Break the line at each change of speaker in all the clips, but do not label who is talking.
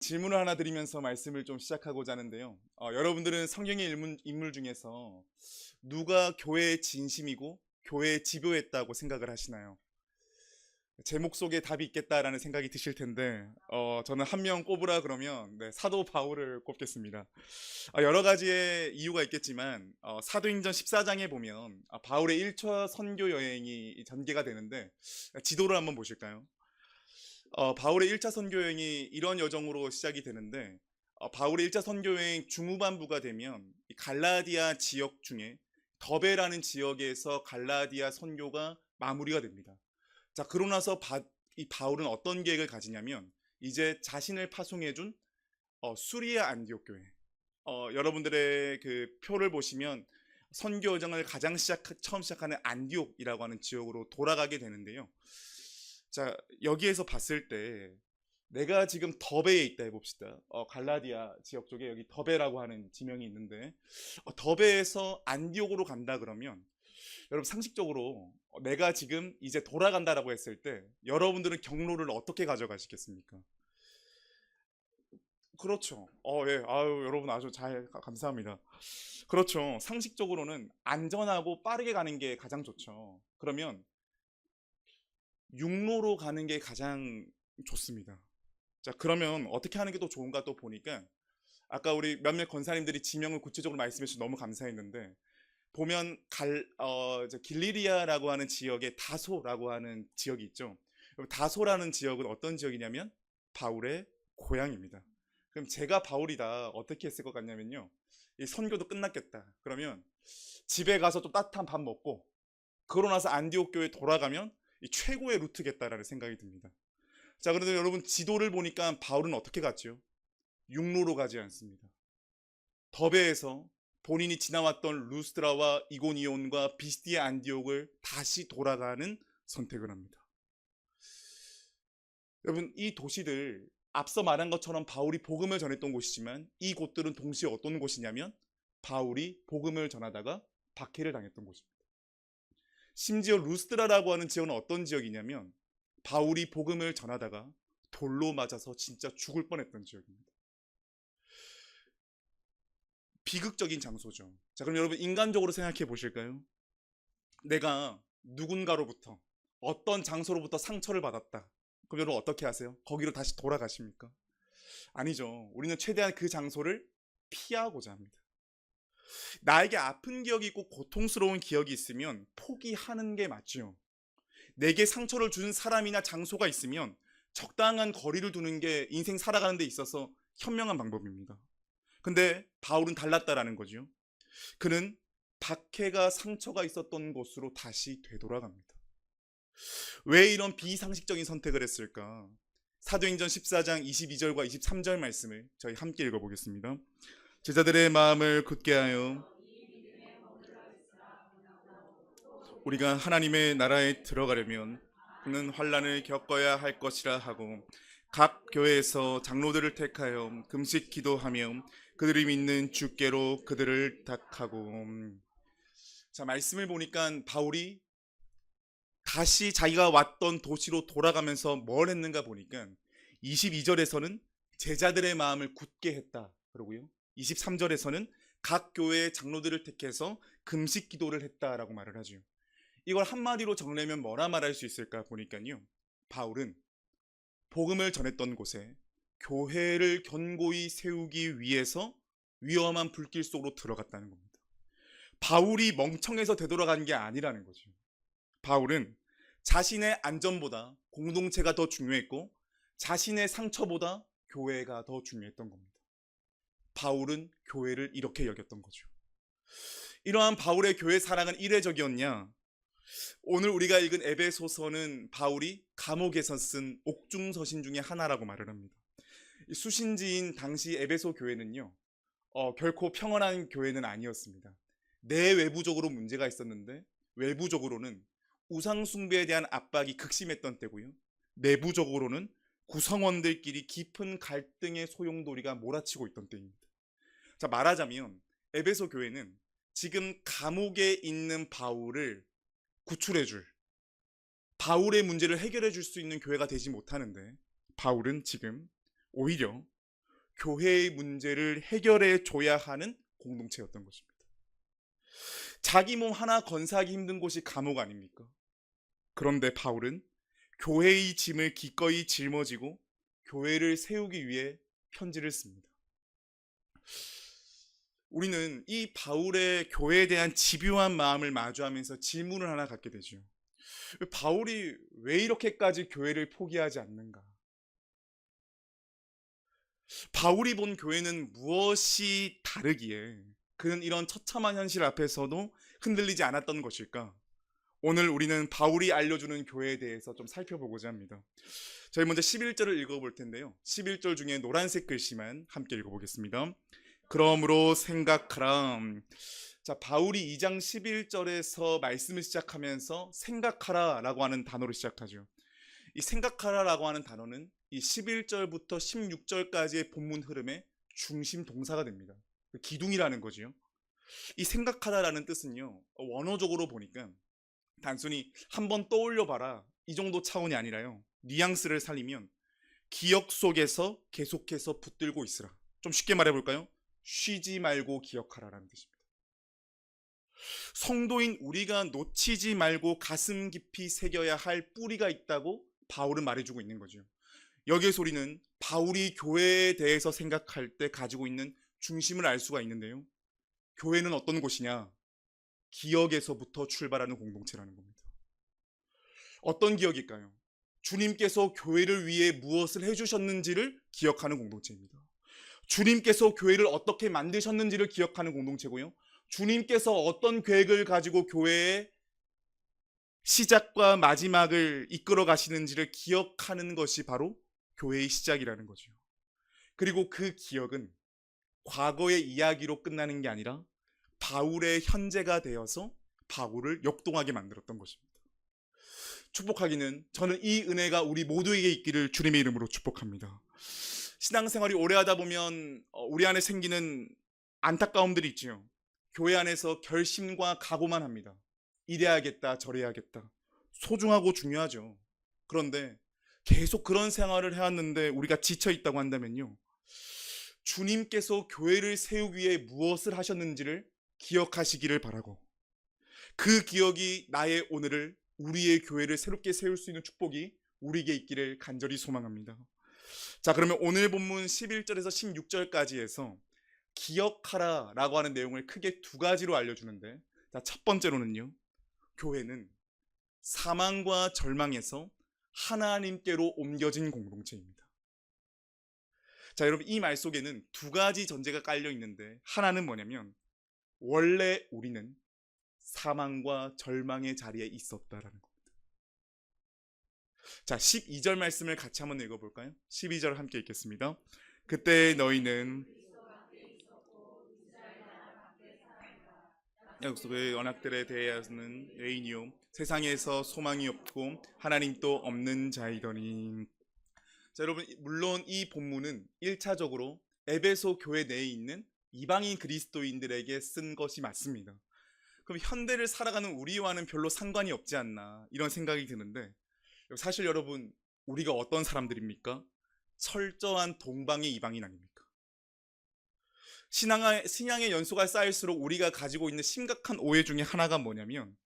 질문을 하나 드리면서 말씀을 좀 시작하고자 하는데요. 여러분들은 성경의 인물 중에서 누가 교회의 진심이고 교회의 지도였다고 생각을 하시나요? 제목 속에 답이 있겠다라는 생각이 드실 텐데, 저는 한 명 꼽으라 그러면 네, 사도 바울을 꼽겠습니다. 여러 가지의 이유가 있겠지만 사도행전 14장에 보면 바울의 1차 선교 여행이 전개가 되는데, 지도를 한번 보실까요? 바울의 1차 선교 여행이 이런 여정으로 시작이 되는데, 바울의 1차 선교 여행 중후반부가 되면 이 갈라디아 지역 중에 더베라는 지역에서 갈라디아 선교가 마무리가 됩니다. 자, 그러고 나서 이 바울은 어떤 계획을 가지냐면, 이제 자신을 파송해준 수리아 안디옥 교회, 여러분들의 그 표를 보시면 선교 여정을 가장 처음 시작하는 안디옥이라고 하는 지역으로 돌아가게 되는데요. 자, 여기에서 봤을 때 내가 지금 더베에 있다 해봅시다. 갈라디아 지역 쪽에 여기 더베라고 하는 지명이 있는데, 더베에서 안디옥으로 간다 그러면 여러분 상식적으로 내가 지금 이제 돌아간다라고 했을 때 여러분들은 경로를 어떻게 가져가시겠습니까? 그렇죠. 예. 아유, 여러분 아주 감사합니다. 그렇죠. 상식적으로는 안전하고 빠르게 가는 게 가장 좋죠. 그러면 육로로 가는 게 가장 좋습니다. 자, 그러면 어떻게 하는 게 더 좋은가 또 보니까, 아까 우리 몇몇 권사님들이 지명을 구체적으로 말씀해 주셔서 너무 감사했는데, 보면 길리리아라고 하는 지역에 다소라고 하는 지역이 있죠. 다소라는 지역은 어떤 지역이냐면 바울의 고향입니다. 그럼 제가 바울이다 어떻게 했을 것 같냐면요, 이 선교도 끝났겠다 그러면 집에 가서 좀 따뜻한 밥 먹고, 그러고 나서 안디옥 교회 돌아가면 이 최고의 루트겠다라는 생각이 듭니다. 자, 그런데 여러분 지도를 보니까 바울은 어떻게 갔죠? 육로로 가지 않습니다. 더베에서 본인이 지나왔던 루스드라와 이고니온과 비스디아 안디옥을 다시 돌아가는 선택을 합니다. 여러분, 이 도시들 앞서 말한 것처럼 바울이 복음을 전했던 곳이지만, 이 곳들은 동시에 어떤 곳이냐면 바울이 복음을 전하다가 박해를 당했던 곳입니다. 심지어 루스드라라고 하는 지역은 어떤 지역이냐면 바울이 복음을 전하다가 돌로 맞아서 진짜 죽을 뻔했던 지역입니다. 비극적인 장소죠. 자, 그럼 여러분 인간적으로 생각해 보실까요? 내가 누군가로부터 어떤 장소로부터 상처를 받았다. 그럼 여러분 어떻게 하세요? 거기로 다시 돌아가십니까? 아니죠. 우리는 최대한 그 장소를 피하고자 합니다. 나에게 아픈 기억이 있고 고통스러운 기억이 있으면 포기하는 게 맞죠. 내게 상처를 준 사람이나 장소가 있으면 적당한 거리를 두는 게 인생 살아가는 데 있어서 현명한 방법입니다. 근데 바울은 달랐다라는 거죠. 그는 박해가 상처가 있었던 곳으로 다시 되돌아갑니다. 왜 이런 비상식적인 선택을 했을까? 사도행전 14장 22절과 23절 말씀을 저희 함께 읽어보겠습니다. 제자들의 마음을 굳게 하여 우리가 하나님의 나라에 들어가려면 그는 환난을 겪어야 할 것이라 하고, 각 교회에서 장로들을 택하여 금식 기도하며 그들이 믿는 주께로 그들을 탁하고. 자, 말씀을 보니까 바울이 다시 자기가 왔던 도시로 돌아가면서 뭘 했는가 보니까 22절에서는 제자들의 마음을 굳게 했다 그러고요, 23절에서는 각 교회의 장로들을 택해서 금식 기도를 했다라고 말을 하죠. 이걸 한마디로 정리하면 뭐라 말할 수 있을까 보니까요, 바울은 복음을 전했던 곳에 교회를 견고히 세우기 위해서 위험한 불길 속으로 들어갔다는 겁니다. 바울이 멍청해서 되돌아간 게 아니라는 거죠. 바울은 자신의 안전보다 공동체가 더 중요했고, 자신의 상처보다 교회가 더 중요했던 겁니다. 바울은 교회를 이렇게 여겼던 거죠. 이러한 바울의 교회 사랑은 이례적이었냐? 오늘 우리가 읽은 에베소서는 바울이 감옥에서 쓴 옥중서신 중에 하나라고 말을 합니다. 수신지인 당시 에베소 교회는요, 결코 평안한 교회는 아니었습니다. 내외부적으로 문제가 있었는데, 외부적으로는 우상숭배에 대한 압박이 극심했던 때고요, 내부적으로는 구성원들끼리 깊은 갈등의 소용돌이가 몰아치고 있던 때입니다. 자, 말하자면 에베소 교회는 지금 감옥에 있는 바울을 구출해줄, 바울의 문제를 해결해 줄 수 있는 교회가 되지 못하는데, 바울은 지금 오히려 교회의 문제를 해결해 줘야 하는 공동체였던 것입니다. 자기 몸 하나 건사하기 힘든 곳이 감옥 아닙니까? 그런데 바울은 교회의 짐을 기꺼이 짊어지고 교회를 세우기 위해 편지를 씁니다. 우리는 이 바울의 교회에 대한 집요한 마음을 마주하면서 질문을 하나 갖게 되죠. 바울이 왜 이렇게까지 교회를 포기하지 않는가? 바울이 본 교회는 무엇이 다르기에 그는 이런 처참한 현실 앞에서도 흔들리지 않았던 것일까? 오늘 우리는 바울이 알려주는 교회에 대해서 좀 살펴보고자 합니다. 저희 먼저 11절을 읽어볼 텐데요. 11절 중에 노란색 글씨만 함께 읽어보겠습니다. 그러므로 생각하라. 자, 바울이 2장 11절에서 말씀을 시작하면서 생각하라 라고 하는 단어로 시작하죠. 이 생각하라 라고 하는 단어는 이 11절부터 16절까지의 본문 흐름의 중심 동사가 됩니다. 기둥이라는 거지요. 이 생각하라라는 뜻은요, 원어적으로 보니까 단순히 한번 떠올려 봐라 이 정도 차원이 아니라요, 뉘앙스를 살리면 기억 속에서 계속해서 붙들고 있으라. 좀 쉽게 말해볼까요? 쉬지 말고 기억하라라는 뜻입니다. 성도인 우리가 놓치지 말고 가슴 깊이 새겨야 할 뿌리가 있다고 바울은 말해주고 있는 거죠. 여기에서 우리는 바울이 교회에 대해서 생각할 때 가지고 있는 중심을 알 수가 있는데요, 교회는 어떤 곳이냐? 기억에서부터 출발하는 공동체라는 겁니다. 어떤 기억일까요? 주님께서 교회를 위해 무엇을 해주셨는지를 기억하는 공동체입니다. 주님께서 교회를 어떻게 만드셨는지를 기억하는 공동체고요, 주님께서 어떤 계획을 가지고 교회의 시작과 마지막을 이끌어 가시는지를 기억하는 것이 바로 교회의 시작이라는 거죠. 그리고 그 기억은 과거의 이야기로 끝나는 게 아니라 바울의 현재가 되어서 바울을 역동하게 만들었던 것입니다. 축복하기는 저는 이 은혜가 우리 모두에게 있기를 주님의 이름으로 축복합니다. 신앙생활이 오래 하다 보면 우리 안에 생기는 안타까움들이 있지요. 교회 안에서 결심과 각오만 합니다. 이래야겠다 저래야겠다. 소중하고 중요하죠. 그런데 계속 그런 생활을 해왔는데 우리가 지쳐있다고 한다면요, 주님께서 교회를 세우기 위해 무엇을 하셨는지를 기억하시기를 바라고, 그 기억이 나의 오늘을, 우리의 교회를 새롭게 세울 수 있는 축복이 우리에게 있기를 간절히 소망합니다. 자, 그러면 오늘 본문 11절에서 16절까지 해서 기억하라 라고 하는 내용을 크게 두 가지로 알려주는데, 자, 첫 번째로는요, 교회는 사망과 절망에서 하나님께로 옮겨진 공동체입니다. 자, 여러분, 이 말 속에는 두 가지 전제가 깔려 있는데, 하나는 뭐냐면 원래 우리는 사망과 절망의 자리에 있었다라는 겁니다. 자, 12절 말씀을 같이 한번 읽어볼까요? 12절 함께 읽겠습니다. 그때 너희는 약속의 언약들에 대하여는 의인이요 세상에서 소망이 없고 하나님도 없는 자이더니. 자, 여러분, 물론 이 본문은 1차적으로 에베소 교회 내에 있는 이방인 그리스도인들에게 쓴 것이 맞습니다. 그럼 현대를 살아가는 우리와는 별로 상관이 없지 않나 이런 생각이 드는데, 사실 여러분, 우리가 어떤 사람들입니까? 철저한 동방의 이방인 아닙니까? 신앙의 연소가 쌓일수록 우리가 가지고 있는 심각한 오해 중에 하나가 뭐냐면,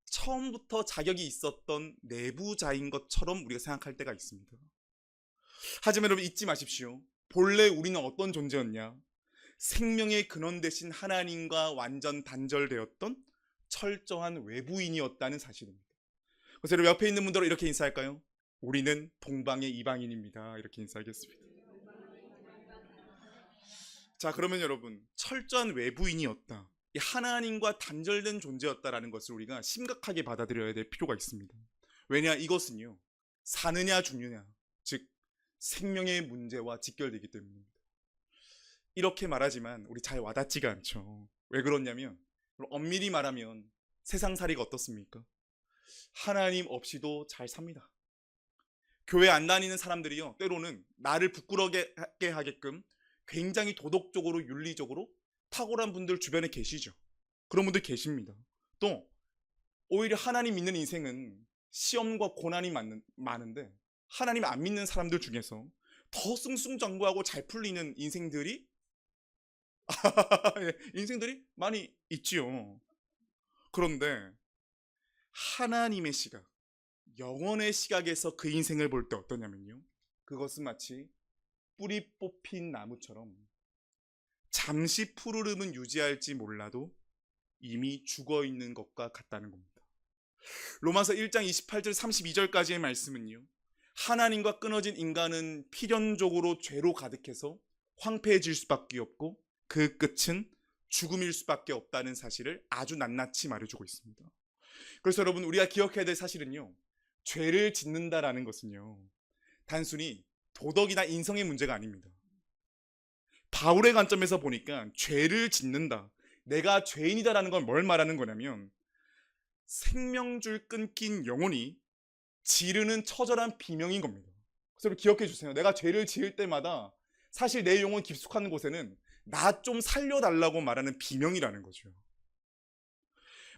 처음부터 자격이 있었던 내부자인 것처럼 우리가 생각할 때가 있습니다. 하지만 여러분, 잊지 마십시오. 본래 우리는 어떤 존재였냐? 생명의 근원 되신 하나님과 완전 단절되었던 철저한 외부인이었다는 사실입니다. 그래서 여러분, 옆에 있는 분들은 이렇게 인사할까요? 우리는 동방의 이방인입니다. 이렇게 인사하겠습니다. 자, 그러면 여러분, 철저한 외부인이었다, 이 하나님과 단절된 존재였다라는 것을 우리가 심각하게 받아들여야 될 필요가 있습니다. 왜냐, 이것은요, 사느냐 죽느냐, 즉 생명의 문제와 직결되기 때문입니다. 이렇게 말하지만 우리 잘 와닿지가 않죠. 왜 그렇냐면, 엄밀히 말하면 세상살이가 어떻습니까? 하나님 없이도 잘 삽니다. 교회 안 다니는 사람들이요, 때로는 나를 부끄럽게 하게끔 굉장히 도덕적으로 윤리적으로 탁월한 분들 주변에 계시죠. 그런 분들 계십니다. 또 오히려 하나님 믿는 인생은 시험과 고난이 많은데, 하나님 안 믿는 사람들 중에서 더 승승장구하고 잘 풀리는 인생들이 인생들이 많이 있지요. 그런데 하나님의 시각, 영원의 시각에서 그 인생을 볼 때 어떠냐면요, 그것은 마치 뿌리 뽑힌 나무처럼 잠시 푸르름은 유지할지 몰라도 이미 죽어 있는 것과 같다는 겁니다. 로마서 1장 28절 32절까지의 말씀은요, 하나님과 끊어진 인간은 필연적으로 죄로 가득해서 황폐해질 수밖에 없고 그 끝은 죽음일 수밖에 없다는 사실을 아주 낱낱이 말해주고 있습니다. 그래서 여러분, 우리가 기억해야 될 사실은요, 죄를 짓는다라는 것은요, 단순히 도덕이나 인성의 문제가 아닙니다. 바울의 관점에서 보니까 죄를 짓는다, 내가 죄인이다라는 건 뭘 말하는 거냐면, 생명줄 끊긴 영혼이 지르는 처절한 비명인 겁니다. 그래서 기억해 주세요. 내가 죄를 지을 때마다 사실 내 영혼 깊숙한 곳에는 나 좀 살려달라고 말하는 비명이라는 거죠.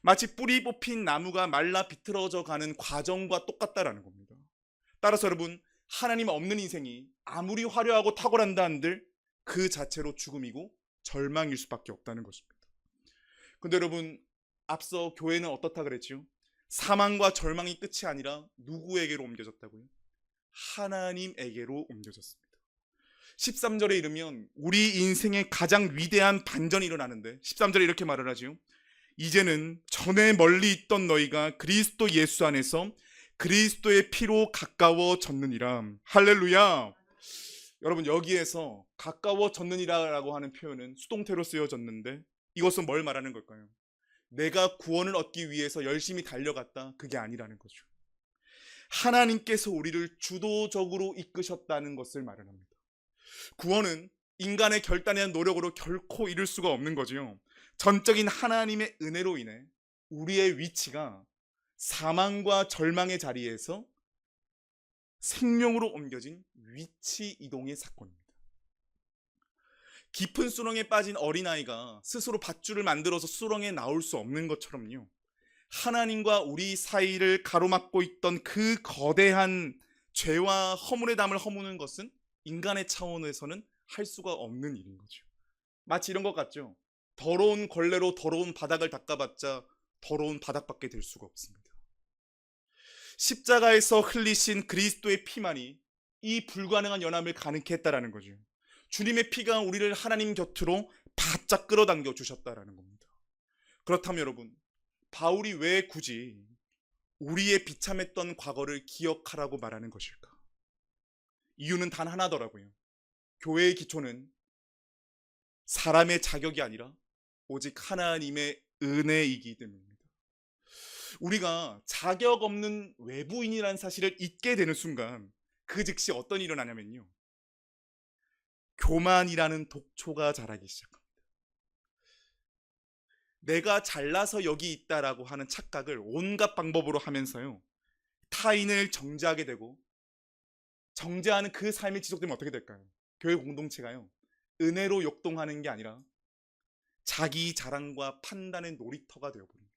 마치 뿌리 뽑힌 나무가 말라 비틀어져 가는 과정과 똑같다라는 겁니다. 따라서 여러분, 하나님 없는 인생이 아무리 화려하고 탁월한다 한들 그 자체로 죽음이고 절망일 수밖에 없다는 것입니다. 근데 여러분, 앞서 교회는 어떻다 그랬지요? 사망과 절망이 끝이 아니라 누구에게로 옮겨졌다고요? 하나님에게로 옮겨졌습니다. 13절에 이르면 우리 인생의 가장 위대한 반전이 일어나는데 13절에 이렇게 말을 하지요. 이제는 전에 멀리 있던 너희가 그리스도 예수 안에서 그리스도의 피로 가까워졌느니라. 할렐루야. 여러분, 여기에서 가까워졌느니라라고 하는 표현은 수동태로 쓰여졌는데 이것은 뭘 말하는 걸까요? 내가 구원을 얻기 위해서 열심히 달려갔다, 그게 아니라는 거죠. 하나님께서 우리를 주도적으로 이끄셨다는 것을 말합니다. 구원은 인간의 결단의 노력으로 결코 이룰 수가 없는 거지요. 전적인 하나님의 은혜로 인해 우리의 위치가 사망과 절망의 자리에서 생명으로 옮겨진 위치 이동의 사건입니다. 깊은 수렁에 빠진 어린아이가 스스로 밧줄을 만들어서 수렁에 나올 수 없는 것처럼요, 하나님과 우리 사이를 가로막고 있던 그 거대한 죄와 허물의 담을 허무는 것은 인간의 차원에서는 할 수가 없는 일인 거죠. 마치 이런 것 같죠? 더러운 걸레로 더러운 바닥을 닦아봤자 더러운 바닥밖에 될 수가 없습니다. 십자가에서 흘리신 그리스도의 피만이 이 불가능한 연합을 가능케 했다라는 거죠. 주님의 피가 우리를 하나님 곁으로 바짝 끌어당겨 주셨다라는 겁니다. 그렇다면 여러분, 바울이 왜 굳이 우리의 비참했던 과거를 기억하라고 말하는 것일까? 이유는 단 하나더라고요. 교회의 기초는 사람의 자격이 아니라 오직 하나님의 은혜이기 때문입니다. 우리가 자격 없는 외부인이라는 사실을 잊게 되는 순간 그 즉시 어떤 일이 일어나냐면요, 교만이라는 독초가 자라기 시작합니다. 내가 잘나서 여기 있다라고 하는 착각을 온갖 방법으로 하면서요, 타인을 정죄하게 되고, 정죄하는 그 삶이 지속되면 어떻게 될까요? 교회 공동체가요, 은혜로 역동하는 게 아니라 자기 자랑과 판단의 놀이터가 되어버립니다.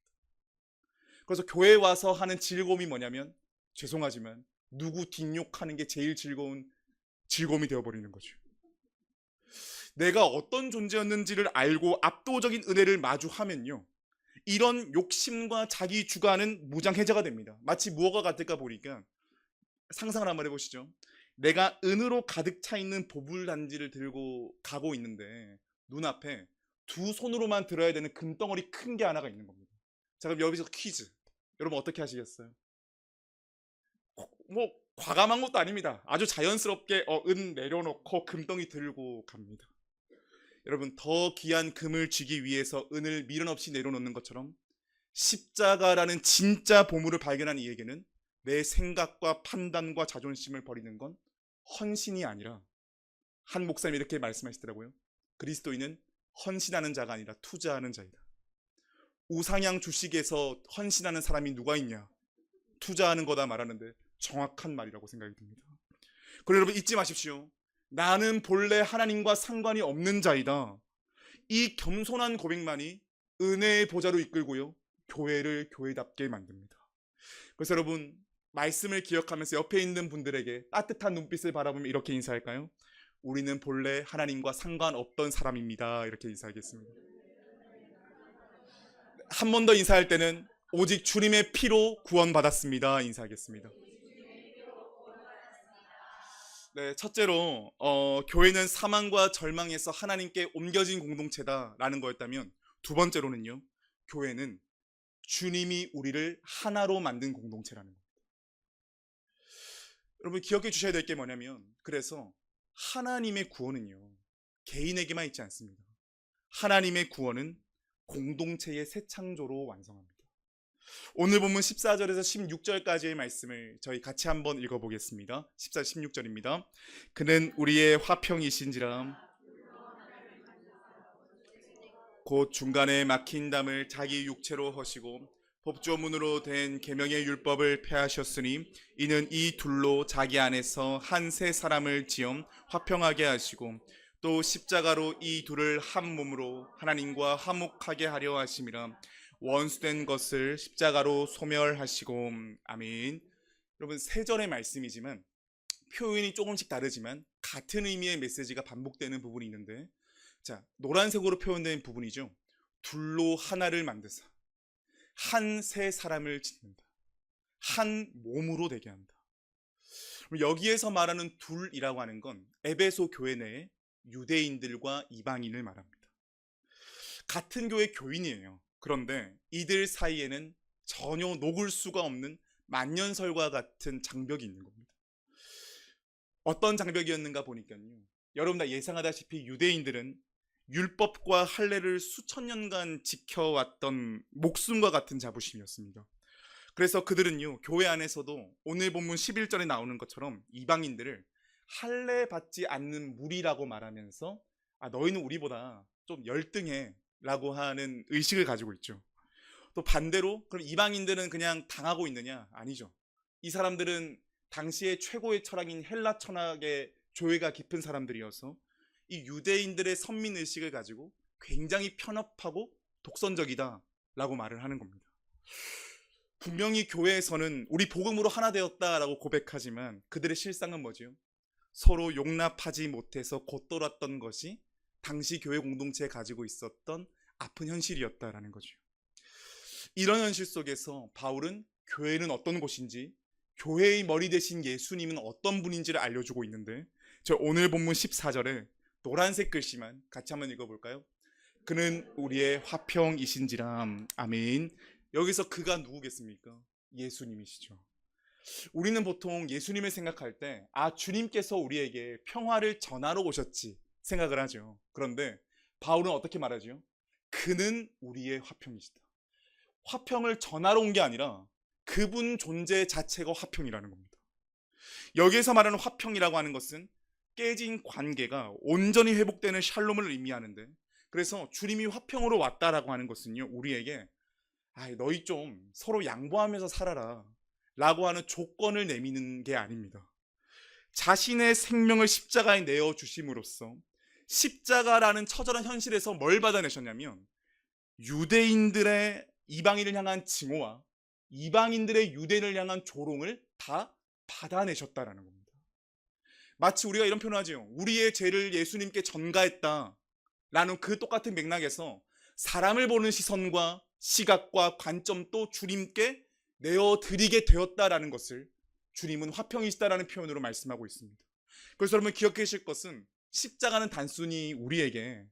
그래서 교회에 와서 하는 즐거움이 뭐냐면, 죄송하지만 누구 뒷욕하는 게 제일 즐거움이 되어버리는 거죠. 내가 어떤 존재였는지를 알고 압도적인 은혜를 마주하면요, 이런 욕심과 자기 주관은 무장해제가 됩니다. 마치 무엇과 같을까 보니까 상상을 한번 해보시죠. 내가 은으로 가득 차 있는 보불단지를 들고 가고 있는데 눈앞에 두 손으로만 들어야 되는 금덩어리 큰 게 하나가 있는 겁니다. 자, 그럼 여기서 퀴즈. 여러분 어떻게 하시겠어요? 뭐 과감한 것도 아닙니다. 아주 자연스럽게 은 내려놓고 금덩이 들고 갑니다. 여러분, 더 귀한 금을 쥐기 위해서 은을 미련 없이 내려놓는 것처럼 십자가라는 진짜 보물을 발견한 이에게는 내 생각과 판단과 자존심을 버리는 건 헌신이 아니라, 한 목사님이 이렇게 말씀하시더라고요. 그리스도인은 헌신하는 자가 아니라 투자하는 자이다. 우상향 주식에서 헌신하는 사람이 누가 있냐? 투자하는 거다 말하는데 정확한 말이라고 생각이 듭니다. 그리고 여러분 잊지 마십시오. 나는 본래 하나님과 상관이 없는 자이다. 이 겸손한 고백만이 은혜의 보좌로 이끌고요, 교회를 교회답게 만듭니다. 그래서 여러분, 말씀을 기억하면서 옆에 있는 분들에게 따뜻한 눈빛을 바라보며 이렇게 인사할까요? 우리는 본래 하나님과 상관없던 사람입니다. 이렇게 인사하겠습니다. 한 번 더 인사할 때는 오직 주님의 피로 구원받았습니다. 인사하겠습니다. 네, 첫째로 교회는 사망과 절망에서 하나님께 옮겨진 공동체다라는 거였다면, 두 번째로는요, 교회는 주님이 우리를 하나로 만든 공동체라는 거예요. 여러분 기억해 주셔야 될 게 뭐냐면, 그래서 하나님의 구원은요, 개인에게만 있지 않습니다. 하나님의 구원은 공동체의 새 창조로 완성합니다. 오늘 본문 14절에서 16절까지의 말씀을 저희 같이 한번 읽어보겠습니다. 14, 16절입니다. 그는 우리의 화평이신지라 곧 중간에 막힌 담을 자기 육체로 허시고 법조문으로 된 계명의 율법을 폐하셨으니 이는 이 둘로 자기 안에서 한 세 사람을 지엄 화평하게 하시고 또 십자가로 이 둘을 한 몸으로 하나님과 화목하게 하려 하심이라. 원수된 것을 십자가로 소멸하시고. 아멘. 여러분 세 절의 말씀이지만 표현이 조금씩 다르지만 같은 의미의 메시지가 반복되는 부분이 있는데, 자, 노란색으로 표현된 부분이죠. 둘로 하나를 만드사 한 세 사람을 짓는다. 한 몸으로 되게 한다. 여기에서 말하는 둘이라고 하는 건 에베소 교회 내에 유대인들과 이방인을 말합니다. 같은 교회 교인이에요. 그런데 이들 사이에는 전혀 녹을 수가 없는 만년설과 같은 장벽이 있는 겁니다. 어떤 장벽이었는가 보니까요, 여러분 다 예상하다시피 유대인들은 율법과 할례를 수천 년간 지켜왔던 목숨과 같은 자부심이었습니다. 그래서 그들은요, 교회 안에서도 오늘 본문 11절에 나오는 것처럼 이방인들을 할례 받지 않는 무리라고 말하면서 너희는 우리보다 좀 열등해 라고 하는 의식을 가지고 있죠. 또 반대로 그럼 이방인들은 그냥 당하고 있느냐? 아니죠. 이 사람들은 당시의 최고의 철학인 헬라 철학의 조예가 깊은 사람들이어서 이 유대인들의 선민의식을 가지고 굉장히 편협하고 독선적이다 라고 말을 하는 겁니다. 분명히 교회에서는 우리 복음으로 하나 되었다라고 고백하지만 그들의 실상은 뭐지요? 서로 용납하지 못해서 곧돌았던 것이 당시 교회 공동체에 가지고 있었던 아픈 현실이었다라는 거죠. 이런 현실 속에서 바울은 교회는 어떤 곳인지, 교회의 머리 대신 예수님은 어떤 분인지를 알려주고 있는데, 저 오늘 본문 14절에 노란색 글씨만 같이 한번 읽어볼까요? 그는 우리의 화평이신지라. 아멘. 여기서 그가 누구겠습니까? 예수님이시죠. 우리는 보통 예수님을 생각할 때 주님께서 우리에게 평화를 전하러 오셨지 생각을 하죠. 그런데 바울은 어떻게 말하죠? 그는 우리의 화평이시다. 화평을 전하러 온 게 아니라 그분 존재 자체가 화평이라는 겁니다. 여기에서 말하는 화평이라고 하는 것은 깨진 관계가 온전히 회복되는 샬롬을 의미하는데, 그래서 주님이 화평으로 왔다라고 하는 것은요, 우리에게 너희 좀 서로 양보하면서 살아라 라고 하는 조건을 내미는 게 아닙니다. 자신의 생명을 십자가에 내어주심으로써 십자가라는 처절한 현실에서 뭘 받아내셨냐면 유대인들의 이방인을 향한 증오와 이방인들의 유대인을 향한 조롱을 다 받아내셨다라는 겁니다. 마치 우리가 이런 표현을 하죠. 우리의 죄를 예수님께 전가했다 라는 그 똑같은 맥락에서 사람을 보는 시선과 시각과 관점도 주님께 내어드리게 되었다라는 것을 주님은 화평이시다라는 표현으로 말씀하고 있습니다. 그래서 여러분 기억해 주실 것은 십자가는 단순히 우리에게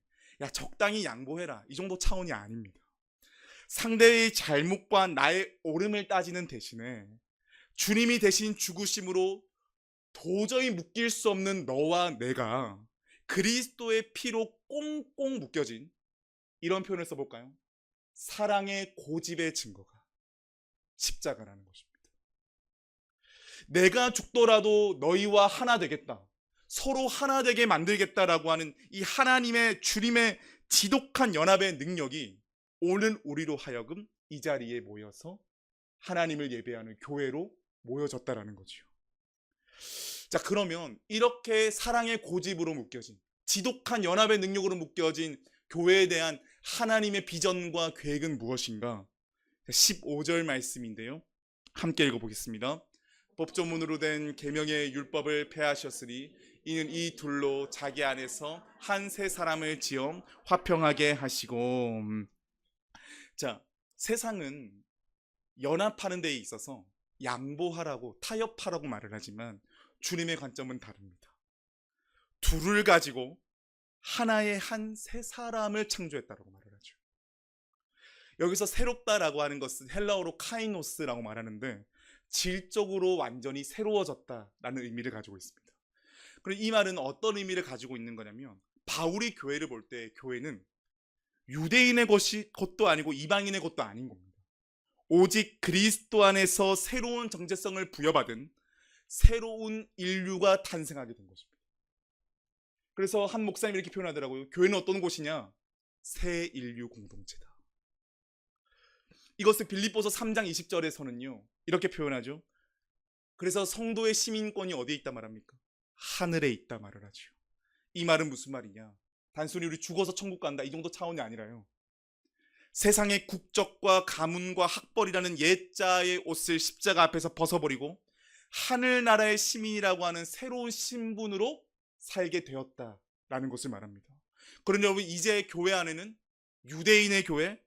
적당히 양보해라 이 정도 차원이 아닙니다. 상대의 잘못과 나의 옳음을 따지는 대신에 주님이 대신 죽으심으로 도저히 묶일 수 없는 너와 내가 그리스도의 피로 꽁꽁 묶여진, 이런 표현을 써볼까요? 사랑의 고집의 증거가 십자가라는 것입니다. 내가 죽더라도 너희와 하나 되겠다, 서로 하나 되게 만들겠다라고 하는 이 하나님의 주님의 지독한 연합의 능력이 오늘 우리로 하여금 이 자리에 모여서 하나님을 예배하는 교회로 모여졌다라는 거죠. 자, 그러면 이렇게 사랑의 고집으로 묶여진, 지독한 연합의 능력으로 묶여진 교회에 대한 하나님의 비전과 계획은 무엇인가? 15절 말씀인데요, 함께 읽어보겠습니다. 법조문으로 된 계명의 율법을 폐하셨으니 이는 이 둘로 자기 안에서 한 세 사람을 지어 화평하게 하시고. 자, 세상은 연합하는 데에 있어서 양보하라고 타협하라고 말을 하지만 주님의 관점은 다릅니다. 둘을 가지고 하나의 한 세 사람을 창조했다라고 말을 하죠. 여기서 새롭다라고 하는 것은 헬라어로 카이노스라고 말하는데 질적으로 완전히 새로워졌다라는 의미를 가지고 있습니다. 그럼 이 말은 어떤 의미를 가지고 있는 거냐면 바울이 교회를 볼 때 교회는 유대인의 것도 아니고 이방인의 것도 아닌 겁니다. 오직 그리스도 안에서 새로운 정체성을 부여받은 새로운 인류가 탄생하게 된 것입니다. 그래서 한 목사님이 이렇게 표현하더라고요. 교회는 어떤 곳이냐? 새 인류 공동체다. 이것을 빌립보서 3장 20절에서는요 이렇게 표현하죠. 그래서 성도의 시민권이 어디에 있다 말합니까? 하늘에 있다 말을 하죠. 이 말은 무슨 말이냐? 단순히 우리 죽어서 천국 간다 이 정도 차원이 아니라요. 세상의 국적과 가문과 학벌이라는 옛자의 옷을 십자가 앞에서 벗어버리고 하늘나라의 시민이라고 하는 새로운 신분으로 살게 되었다라는 것을 말합니다. 그러니 여러분 이제 교회 안에는 유대인의 교회,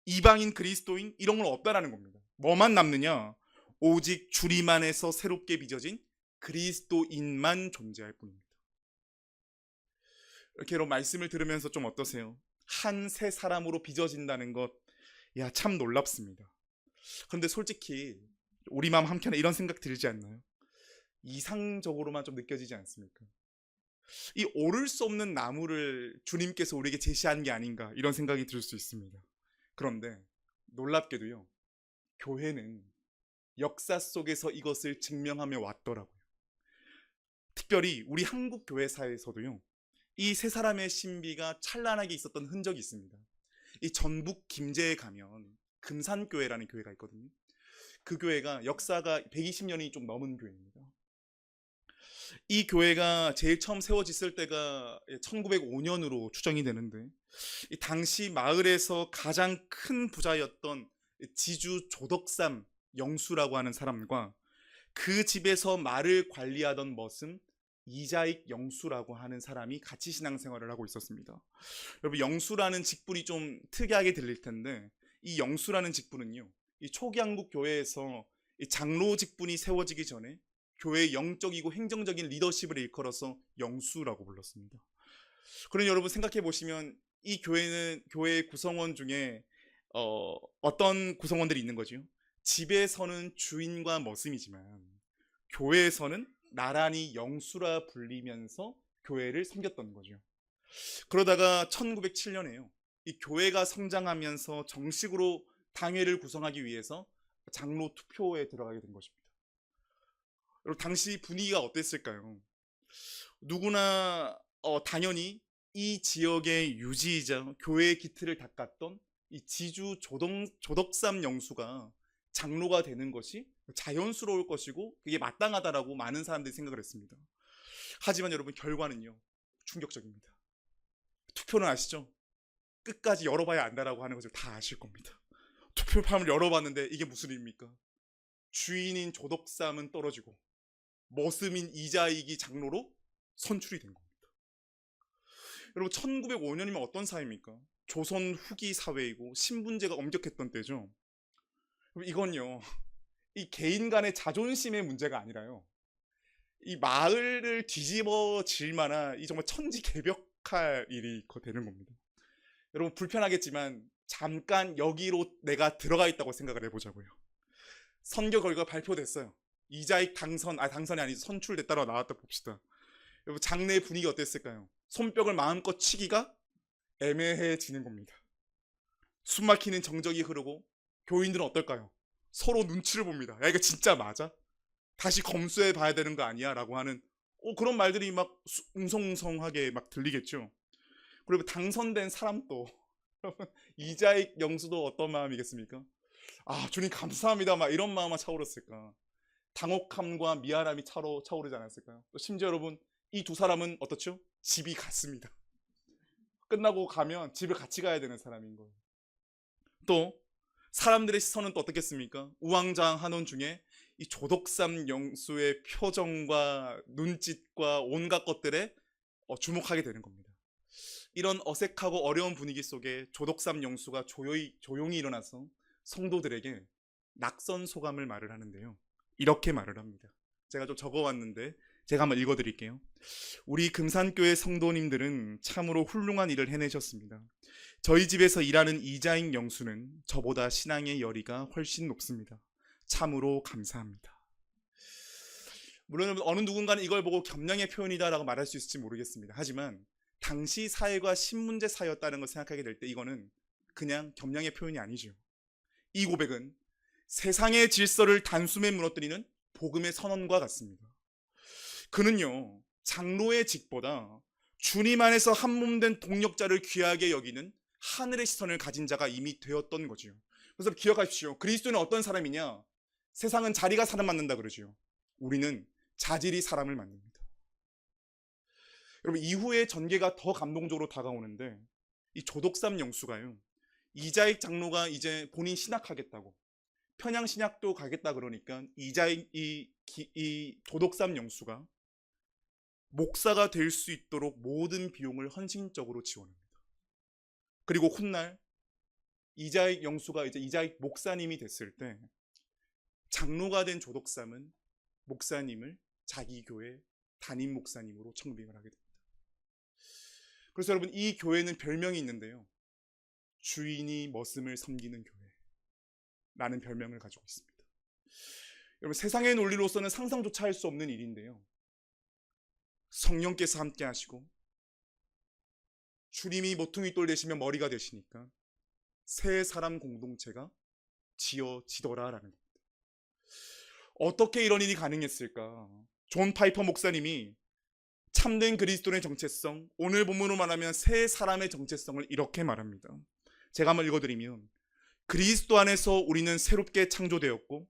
이방인 그리스도인 이런 건 없다라는 겁니다. 뭐만 남느냐? 오직 주님 안에서 새롭게 빚어진 그리스도인만 존재할 뿐입니다. 이렇게 여러분 말씀을 들으면서 좀 어떠세요? 한 세 사람으로 빚어진다는 것, 야, 참 놀랍습니다. 그런데 솔직히 우리 마음 한켠에 이런 생각 들지 않나요? 이상적으로만 좀 느껴지지 않습니까? 이 오를 수 없는 나무를 주님께서 우리에게 제시한 게 아닌가 이런 생각이 들 수 있습니다. 그런데 놀랍게도요, 교회는 역사 속에서 이것을 증명하며 왔더라고요. 특별히 우리 한국 교회사에서도요, 이 세 사람의 신비가 찬란하게 있었던 흔적이 있습니다. 이 전북 김제에 가면 금산교회라는 교회가 있거든요. 그 교회가 역사가 120년이 좀 넘은 교회입니다. 이 교회가 제일 처음 세워졌을 때가 1905년으로 추정이 되는데 이 당시 마을에서 가장 큰 부자였던 지주 조덕삼 영수라고 하는 사람과 그 집에서 말을 관리하던 머슴 이자익 영수라고 하는 사람이 같이 신앙생활을 하고 있었습니다. 여러분 영수라는 직분이 좀 특이하게 들릴 텐데 이 영수라는 직분은요, 이 초기 한국 교회에서 이 장로 직분이 세워지기 전에 교회의 영적이고 행정적인 리더십을 일컬어서 영수라고 불렀습니다. 그러니 여러분 생각해 보시면 이 교회는 교회의 구성원 중에 어떤 구성원들이 있는 거죠? 집에서는 주인과 머슴이지만 교회에서는 나란히 영수라 불리면서 교회를 섬겼던 거죠. 그러다가 1907년에요. 이 교회가 성장하면서 정식으로 당회를 구성하기 위해서 장로 투표에 들어가게 된 것입니다. 여러분 당시 분위기가 어땠을까요? 누구나 당연히 이 지역의 유지이자 교회의 기틀을 닦았던 이 지주 조덕삼 영수가 장로가 되는 것이 자연스러울 것이고 그게 마땅하다라고 많은 사람들이 생각을 했습니다. 하지만 여러분 결과는요 충격적입니다. 투표는 아시죠? 끝까지 열어봐야 안다라고 하는 것을 다 아실 겁니다. 투표함을 열어봤는데 이게 무슨 일입니까? 주인인 조덕삼은 떨어지고 머슴인 이자익이 장로로 선출이 된 겁니다. 여러분 1905년이면 어떤 사회입니까? 조선 후기 사회이고 신분제가 엄격했던 때죠. 이건요 이 개인 간의 자존심의 문제가 아니라요 이 마을을 뒤집어질 만한 이 정말 천지개벽할 일이 되는 겁니다. 여러분 불편하겠지만 잠깐 여기로 내가 들어가 있다고 생각을 해보자고요. 선거 결과 발표됐어요. 이자익 당선이 아니죠. 선출됐다고 나왔다 봅시다. 여러분 장내 분위기 어땠을까요? 손뼉을 마음껏 치기가 애매해지는 겁니다. 숨막히는 정적이 흐르고 교인들은 어떨까요? 서로 눈치를 봅니다. 야 이거 진짜 맞아? 다시 검수해 봐야 되는 거 아니야? 라고 하는 그런 말들이 막 웅성웅성하게 막 들리겠죠. 그리고 당선된 사람도 이자익 영수도 어떤 마음이겠습니까? 아 주님 감사합니다 막 이런 마음만 차오르었을까? 당혹함과 미안함이 차오르지 않았을까요? 또 심지어 여러분 이 두 사람은 어떻죠? 집이 같습니다. 끝나고 가면 집을 같이 가야 되는 사람인 거예요. 또 사람들의 시선은 또 어떻겠습니까? 우왕좌왕 하는 중에 이 조독삼 영수의 표정과 눈짓과 온갖 것들에 주목하게 되는 겁니다. 이런 어색하고 어려운 분위기 속에 조독삼 영수가 조용히 일어나서 성도들에게 낙선 소감을 말을 하는데요. 이렇게 말을 합니다. 제가 좀 적어왔는데 제가 한번 읽어드릴게요. 우리 금산교회 성도님들은 참으로 훌륭한 일을 해내셨습니다. 저희 집에서 일하는 이자익 영수는 저보다 신앙의 열의가 훨씬 높습니다. 참으로 감사합니다. 물론 어느 누군가는 이걸 보고 겸양의 표현이다라고 말할 수 있을지 모르겠습니다. 하지만 당시 사회가 신문제 사회였다는 걸 생각하게 될 때 이거는 그냥 겸양의 표현이 아니죠. 이 고백은 세상의 질서를 단숨에 무너뜨리는 복음의 선언과 같습니다. 그는요, 장로의 직보다 주님 안에서 한몸된 동력자를 귀하게 여기는 하늘의 시선을 가진 자가 이미 되었던 거지요. 그래서 기억하십시오. 그리스도는 어떤 사람이냐? 세상은 자리가 사람 만든다 그러지요. 우리는 자질이 사람을 만듭니다. 여러분, 이후에 전개가 더 감동적으로 다가오는데 이 조독삼 영수가요, 이자익 장로가 이제 본인 신학하겠다고 편양 신학도 가겠다 그러니까 이 조독삼 영수가 목사가 될 수 있도록 모든 비용을 헌신적으로 지원합니다. 그리고 훗날 이자익 영수가 이제 이자익 목사님이 됐을 때 장로가 된 조독삼은 목사님을 자기 교회 담임 목사님으로 청빙을 하게 됩니다. 그래서 여러분, 이 교회는 별명이 있는데요. 주인이 머슴을 섬기는 교회라는 별명을 가지고 있습니다. 여러분, 세상의 논리로서는 상상조차 할 수 없는 일인데요. 성령께서 함께 하시고 주님이 모퉁이 돌 되시면 머리가 되시니까 세 사람 공동체가 지어지더라라는 겁니다. 어떻게 이런 일이 가능했을까? 존 파이퍼 목사님이 참된 그리스도의 정체성, 오늘 본문으로 말하면 세 사람의 정체성을 이렇게 말합니다. 제가 한번 읽어드리면, 그리스도 안에서 우리는 새롭게 창조되었고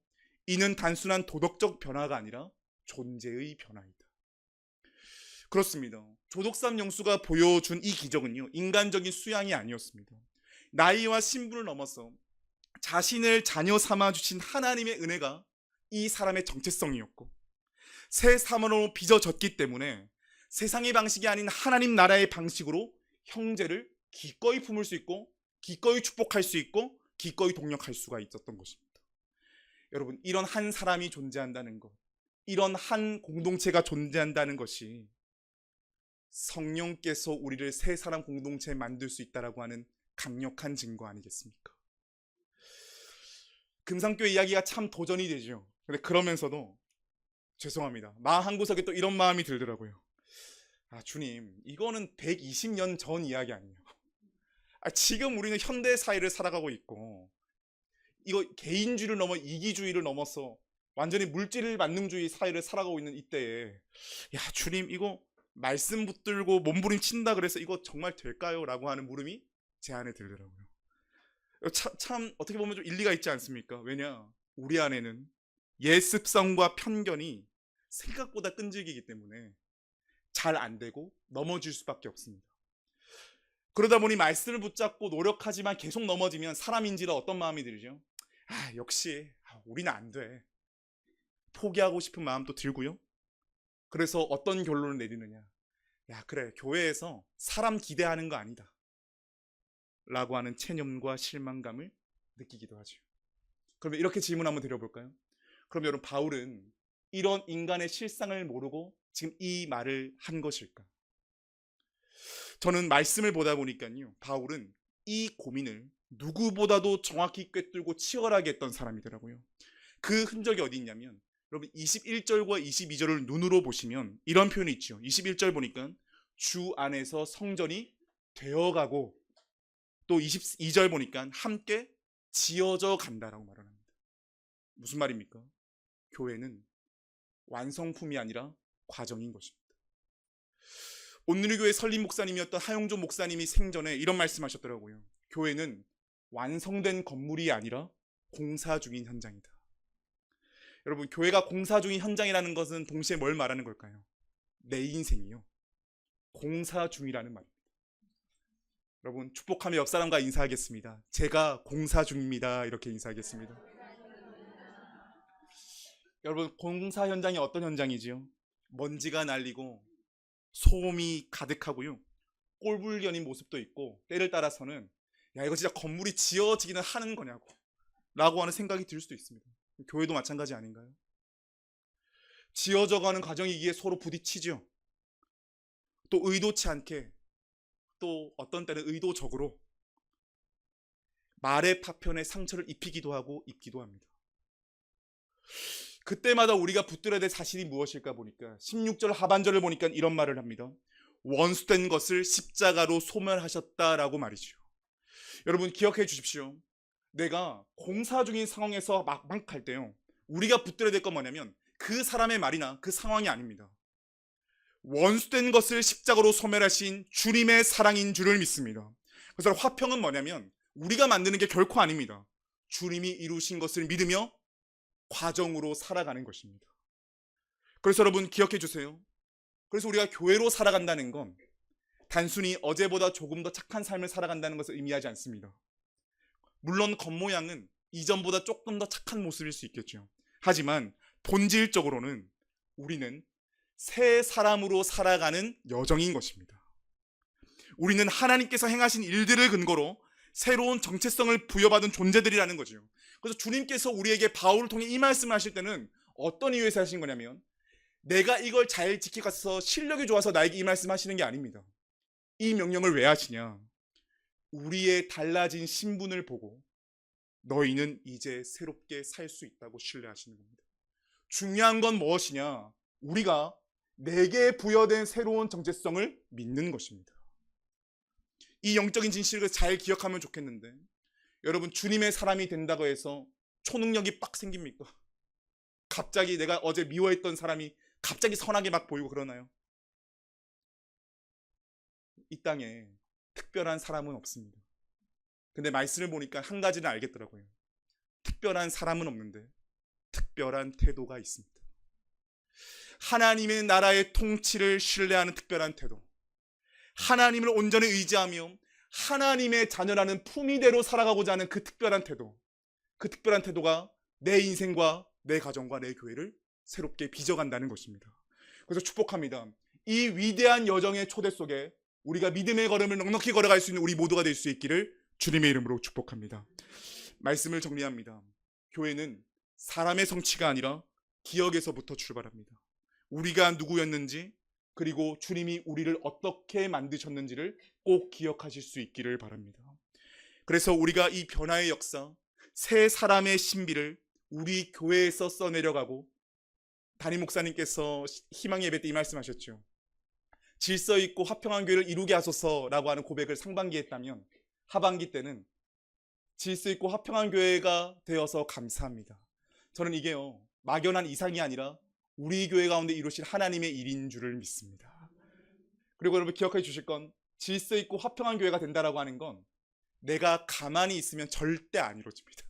이는 단순한 도덕적 변화가 아니라 존재의 변화이다. 그렇습니다. 조독삼 영수가 보여준 이 기적은요, 인간적인 수양이 아니었습니다. 나이와 신분을 넘어서 자신을 자녀 삼아주신 하나님의 은혜가 이 사람의 정체성이었고, 새 사람으로 빚어졌기 때문에 세상의 방식이 아닌 하나님 나라의 방식으로 형제를 기꺼이 품을 수 있고 기꺼이 축복할 수 있고 기꺼이 동력할 수가 있었던 것입니다. 여러분, 이런 한 사람이 존재한다는 것, 이런 한 공동체가 존재한다는 것이 성령께서 우리를 세 사람 공동체에 만들 수 있다라고 하는 강력한 증거 아니겠습니까? 금산교회 이야기가 참 도전이 되죠. 근데 그러면서도 죄송합니다, 마음 한구석에 또 이런 마음이 들더라고요. 주님, 이거는 120년 전 이야기 아니에요. 지금 우리는 현대 사회를 살아가고 있고, 이거 개인주의를 넘어 이기주의를 넘어서 완전히 물질 만능주의 사회를 살아가고 있는 이때에, 주님, 이거 말씀 붙들고 몸부림친다 그래서 이거 정말 될까요? 라고 하는 물음이 제 안에 들더라고요. 참 어떻게 보면 좀 일리가 있지 않습니까? 왜냐, 우리 안에는 예습성과 편견이 생각보다 끈질기기 때문에 잘 안 되고 넘어질 수밖에 없습니다. 그러다 보니 말씀을 붙잡고 노력하지만 계속 넘어지면 사람인지라 어떤 마음이 들죠? 역시 우리는 안 돼. 포기하고 싶은 마음도 들고요. 그래서 어떤 결론을 내리느냐? 그래, 교회에서 사람 기대하는 거 아니다 라고 하는 체념과 실망감을 느끼기도 하죠. 그러면 이렇게 질문 한번 드려볼까요? 그럼 여러분, 바울은 이런 인간의 실상을 모르고 지금 이 말을 한 것일까? 저는 말씀을 보다 보니까요, 바울은 이 고민을 누구보다도 정확히 꿰뚫고 치열하게 했던 사람이더라고요. 그 흔적이 어디 있냐면, 여러분 21절과 22절을 눈으로 보시면 이런 표현이 있죠. 21절 보니까 주 안에서 성전이 되어가고, 또 22절 보니까 함께 지어져 간다라고 말을 합니다. 무슨 말입니까? 교회는 완성품이 아니라 과정인 것입니다. 온누리교회 설립 목사님이었던 하용조 목사님이 생전에 이런 말씀하셨더라고요. 교회는 완성된 건물이 아니라 공사 중인 현장이다. 여러분, 교회가 공사 중인 현장이라는 것은 동시에 뭘 말하는 걸까요? 내 인생이요, 공사 중이라는 말입니다. 여러분, 축복하며 옆 사람과 인사하겠습니다. 제가 공사 중입니다. 이렇게 인사하겠습니다. 여러분, 공사 현장이 어떤 현장이지요? 먼지가 날리고 소음이 가득하고요. 꼴불견인 모습도 있고, 때를 따라서는 야, 이거 진짜 건물이 지어지기는 하는 거냐고 라고 하는 생각이 들 수도 있습니다. 교회도 마찬가지 아닌가요? 지어져가는 과정이기에 서로 부딪히죠. 또 의도치 않게, 또 어떤 때는 의도적으로 말의 파편에 상처를 입히기도 하고 입기도 합니다. 그때마다 우리가 붙들어야 될 사실이 무엇일까 보니까 16절 하반절을 보니까 이런 말을 합니다. 원수된 것을 십자가로 소멸하셨다라고 말이죠. 여러분 기억해 주십시오. 내가 공사 중인 상황에서 막할 때요, 우리가 붙들어야 될 건 뭐냐면 그 사람의 말이나 그 상황이 아닙니다. 원수된 것을 십자가로 소멸하신 주님의 사랑인 줄을 믿습니다. 그래서 화평은 뭐냐면 우리가 만드는 게 결코 아닙니다. 주님이 이루신 것을 믿으며 과정으로 살아가는 것입니다. 그래서 여러분 기억해 주세요. 그래서 우리가 교회로 살아간다는 건 단순히 어제보다 조금 더 착한 삶을 살아간다는 것을 의미하지 않습니다. 물론 겉모양은 이전보다 조금 더 착한 모습일 수 있겠죠. 하지만 본질적으로는 우리는 새 사람으로 살아가는 여정인 것입니다. 우리는 하나님께서 행하신 일들을 근거로 새로운 정체성을 부여받은 존재들이라는 거죠. 그래서 주님께서 우리에게 바울을 통해 이 말씀을 하실 때는 어떤 이유에서 하신 거냐면 내가 이걸 잘 지켜가서 실력이 좋아서 나에게 이 말씀 하시는 게 아닙니다. 이 명령을 왜 하시냐? 우리의 달라진 신분을 보고 너희는 이제 새롭게 살 수 있다고 신뢰하시는 겁니다. 중요한 건 무엇이냐? 우리가 내게 부여된 새로운 정체성을 믿는 것입니다. 이 영적인 진실을 잘 기억하면 좋겠는데, 여러분 주님의 사람이 된다고 해서 초능력이 빡 생깁니까? 갑자기 내가 어제 미워했던 사람이 갑자기 선하게 막 보이고 그러나요? 이 땅에 특별한 사람은 없습니다. 근데 말씀을 보니까 한 가지는 알겠더라고요. 특별한 사람은 없는데 특별한 태도가 있습니다. 하나님의 나라의 통치를 신뢰하는 특별한 태도, 하나님을 온전히 의지하며 하나님의 자녀라는 품위대로 살아가고자 하는 그 특별한 태도, 그 특별한 태도가 내 인생과 내 가정과 내 교회를 새롭게 빚어간다는 것입니다. 그래서 축복합니다. 이 위대한 여정의 초대 속에 우리가 믿음의 걸음을 넉넉히 걸어갈 수 있는 우리 모두가 될 수 있기를 주님의 이름으로 축복합니다. 말씀을 정리합니다. 교회는 사람의 성취가 아니라 기억에서부터 출발합니다. 우리가 누구였는지, 그리고 주님이 우리를 어떻게 만드셨는지를 꼭 기억하실 수 있기를 바랍니다. 그래서 우리가 이 변화의 역사, 새 사람의 신비를 우리 교회에서 써내려가고, 담임 목사님께서 희망 예배 때 이 말씀하셨죠. 질서 있고 화평한 교회를 이루게 하소서라고 하는 고백을 상반기에 했다면 하반기 때는 질서 있고 화평한 교회가 되어서 감사합니다. 저는 이게요, 막연한 이상이 아니라 우리 교회 가운데 이루실 하나님의 일인 줄을 믿습니다. 그리고 여러분 기억해 주실 건, 질서 있고 화평한 교회가 된다라고 하는 건 내가 가만히 있으면 절대 안 이루어집니다.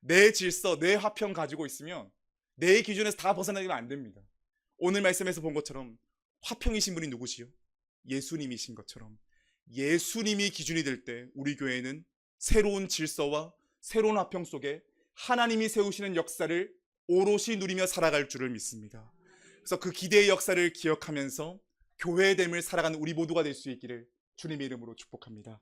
내 질서, 내 화평 가지고 있으면 내 기준에서 다 벗어나면 안 됩니다. 오늘 말씀에서 본 것처럼 화평이신 분이 누구시요? 예수님이신 것처럼 예수님이 기준이 될 때 우리 교회는 새로운 질서와 새로운 화평 속에 하나님이 세우시는 역사를 오롯이 누리며 살아갈 줄을 믿습니다. 그래서 그 기대의 역사를 기억하면서 교회됨을 살아가는 우리 모두가 될 수 있기를 주님의 이름으로 축복합니다.